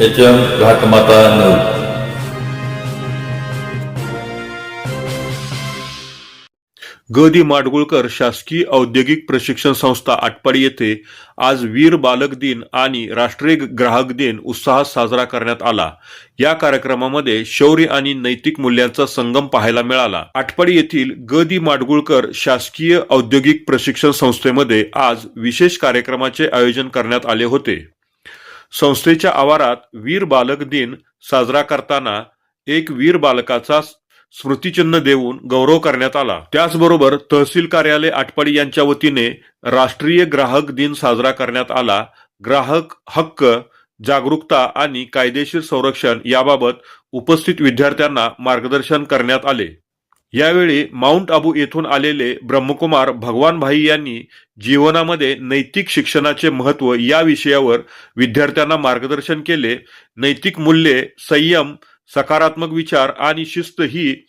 HM घाटमाता news. ग दि माडगुळकर शासकीय औद्योगिक प्रशिक्षण संस्था आटपाडी येथे आज वीर बालक दिन आणि राष्ट्रीय ग्राहक दिन उत्साहात साजरा करण्यात आला. या कार्यक्रमामध्ये शौर्य आणि नैतिक मूल्यांचा संगम पाहायला मिळाला. आटपाडी येथील ग दि माडगुळकर शासकीय औद्योगिक प्रशिक्षण संस्थेमध्ये आज विशेष कार्यक्रमाचे आयोजन करण्यात आले होते. संस्थेच्या आवारात वीर बालक दिन साजरा करताना एक वीर बालकाचा स्मृतिचिन्ह देऊन गौरव करण्यात आला. त्याचबरोबर तहसील कार्यालय आटपाडी यांच्या वतीने राष्ट्रीय ग्राहक दिन साजरा करण्यात आला. ग्राहक हक्क, जागरूकता आणि कायदेशीर संरक्षण याबाबत उपस्थित विद्यार्थ्यांना मार्गदर्शन करण्यात आले. यावेळी माउंट आबू येथून आलेले ब्रह्मकुमार भगवान भाई यांनी जीवनामध्ये नैतिक शिक्षणाचे महत्त्व या विषयावर विद्यार्थ्यांना मार्गदर्शन केले. नैतिक मूल्ये, संयम, सकारात्मक विचार आणि शिस्त ही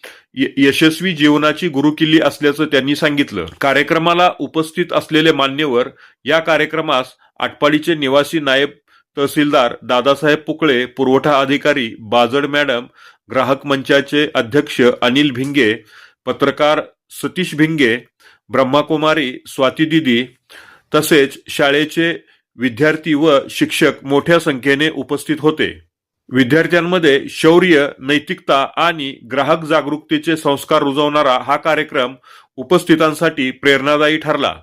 यशस्वी जीवनाची गुरुकिल्ली असल्याचं त्यांनी सांगितलं. कार्यक्रमाला उपस्थित असलेले मान्यवर, या कार्यक्रमास आटपाडीचे निवासी नायब तहसीलदार दादासाहेब पुकळे, पुरवठा अधिकारी बाजड मॅडम, ग्राहक मंचाचे अध्यक्ष अनिल भिंगे, पत्रकार सतीश भिंगे, ब्रह्माकुमारी स्वाती दिदी तसेच शाळेचे विद्यार्थी व शिक्षक मोठ्या संख्येने उपस्थित होते. विद्यार्थ्यांमध्ये शौर्य, नैतिकता आणि ग्राहक जागरूकतेचे संस्कार रुजवणारा हा कार्यक्रम उपस्थितांसाठी प्रेरणादायी ठरला.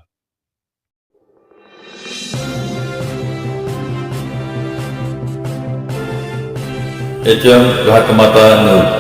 HM घाटमाता news.